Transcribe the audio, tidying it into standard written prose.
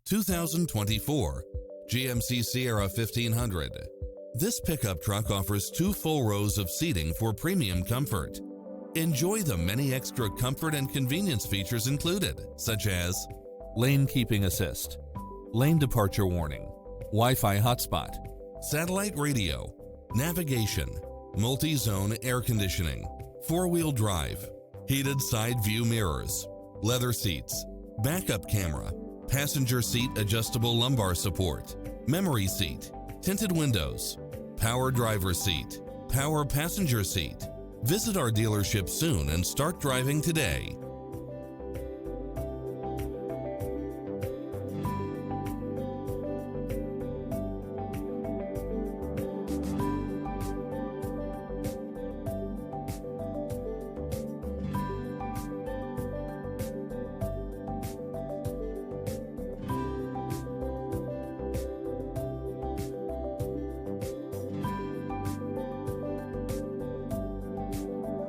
2024 GMC Sierra 1500. This pickup truck offers 2 full rows of seating for premium comfort. Enjoy the many extra comfort and convenience features included, such as lane keeping assist, lane departure warning, Wi-Fi hotspot, satellite radio, navigation, multi-zone air conditioning, 4-wheel drive, heated side view mirrors, leather seats, backup camera, passenger seat adjustable lumbar support, memory seat, tinted windows, power driver seat, power passenger seat. Visit our dealership soon and start driving today.